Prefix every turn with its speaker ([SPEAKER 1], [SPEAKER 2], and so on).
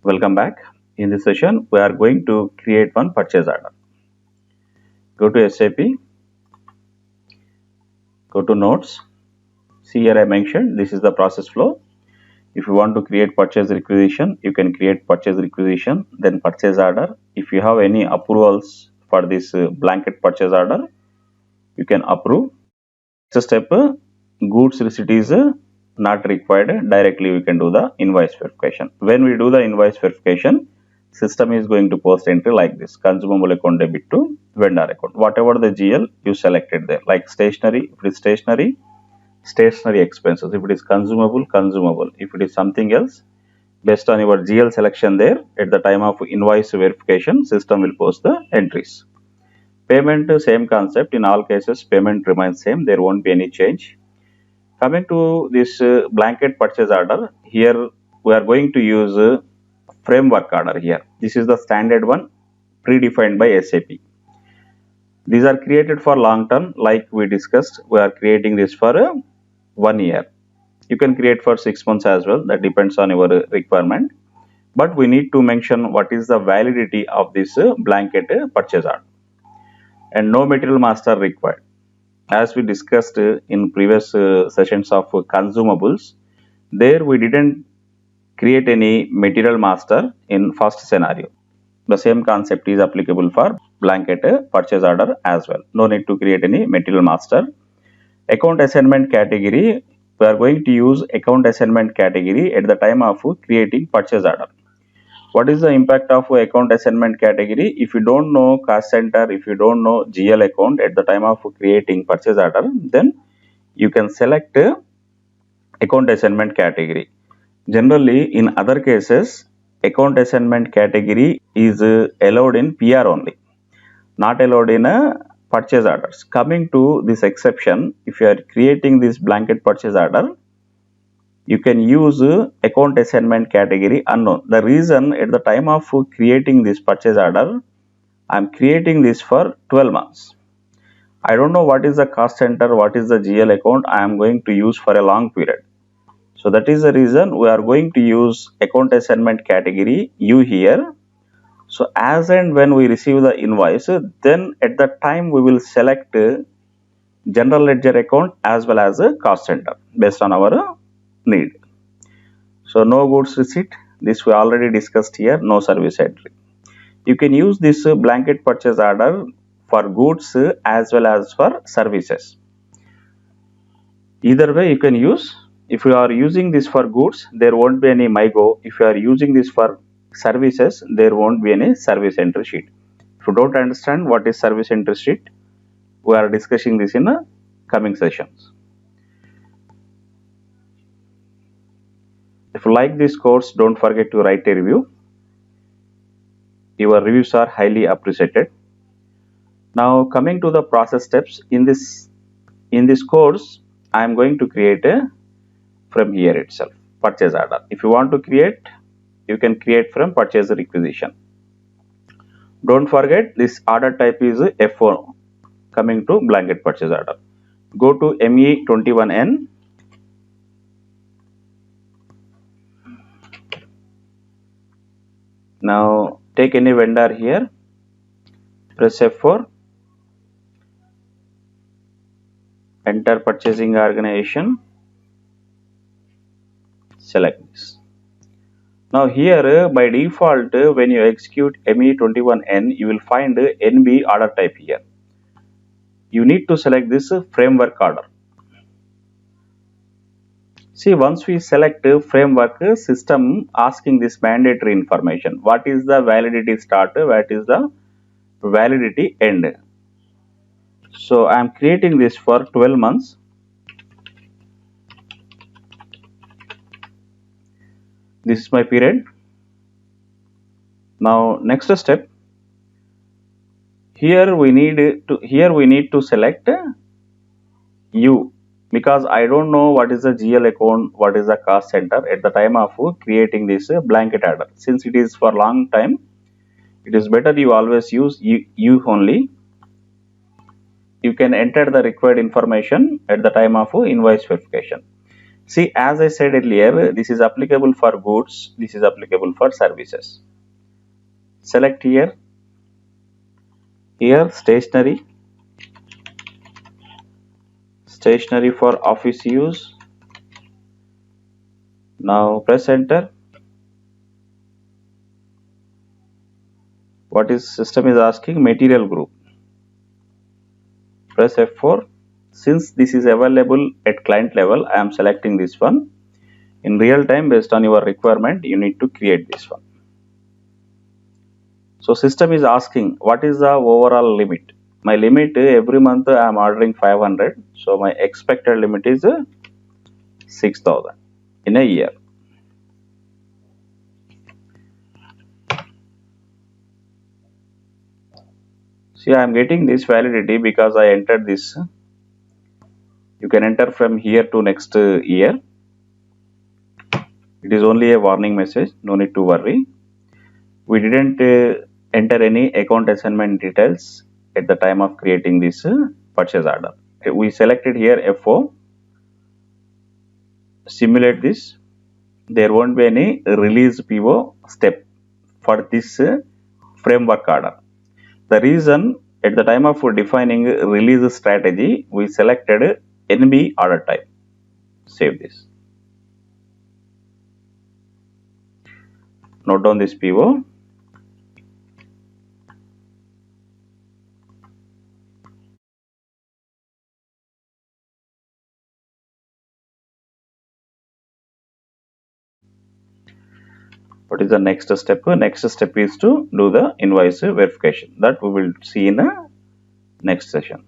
[SPEAKER 1] Welcome back. In this session, we are going to create one purchase order. Go to SAP, go to notes. See here I mentioned this is the process flow. If you want to create purchase requisition, you can create purchase requisition, then purchase order. If you have any approvals for this blanket purchase order, you can approve. Next step, goods receipt is not required. Directly we can do the invoice verification. When we do the invoice verification, system is going to post entry like this: consumable account debit to vendor account. Whatever the GL you selected there, like stationery, if it is stationery, stationery expenses. If it is consumable, consumable. If it is something else, based on your GL selection there, at the time of invoice verification, system will post the entries. Payment, same concept. In all cases, payment remains same. There won't be any change. Coming to this blanket purchase order, here we are going to use framework order here. This is the standard one predefined by SAP. These are created for long term, like we discussed. We are creating this for 1 year. You can create for 6 months as well. That depends on your requirement. But we need to mention what is the validity of this blanket purchase order. And no material master required. As we discussed in previous sessions of consumables, there we didn't create any material master in first scenario. The same concept is applicable for blanket purchase order as well. No need to create any material master. Account assignment category, we are going to use account assignment category at the time of creating purchase order. What is the impact of account assignment category? If you don't know cost center, if you don't know GL account at the time of creating purchase order, then you can select account assignment category. Generally, in other cases, account assignment category is allowed in PR only, not allowed in purchase orders. Coming to this exception, if you are creating this blanket purchase order, you can use account assignment category unknown. The reason, at the time of creating this purchase order, I am creating this for 12 months. I don't know what is the cost center, what is the GL account I am going to use for a long period. So that is the reason we are going to use account assignment category U here. So as and when we receive the invoice, then at that time we will select general ledger account as well as cost center based on our need. So no goods receipt, this we already discussed here. No service entry. You can use this blanket purchase order for goods as well as for services. Either way you can use. If you are using this for goods, there won't be any MyGo. If you are using this for services, there won't be any service entry sheet. If you don't understand what is service entry sheet, we are discussing this in coming sessions. If you like this course, don't forget to write a review. Your reviews are highly appreciated. Now coming to the process steps, in this course, I am going to create a from here itself purchase order. If you want to create, you can create from purchase requisition. Don't forget this order type is F1. Coming to blanket purchase order, go to ME21N. Now take any vendor here, press F4, enter purchasing organization, select this. Now here by default when you execute ME21N, you will find NB order type here. You need to select this framework order. See, once we select framework, system asking this mandatory information. What is the validity start? What is the validity end? So I am creating this for 12 months. This is my period. Now next step. Here we need to select U, because I don't know what is the GL account, what is the cost center at the time of creating this blanket order. Since it is for long time, it is better you always use U only. You can enter the required information at the time of invoice verification. See, as I said earlier, this is applicable for goods, this is applicable for services. Select here, stationery, stationery for office use. Now press enter. What is system is asking? Material group. Press F4. Since this is available at client level, I am selecting this one. In real time, based on your requirement, you need to create this one. So system is asking what is the overall limit. My limit every month I am ordering 500. So my expected limit is 6,000 in a year. See, I am getting this validity because I entered this. You can enter from here to next year. It is only a warning message, no need to worry. We didn't enter any account assignment details at the time of creating this purchase order. We selected here F4, simulate this. There won't be any release PO step for this framework order. The reason, at the time of defining release strategy, we selected NB order type. Save this. Note down this PO. What is the next step? Next step is to do the invoice verification. That we will see in the next session.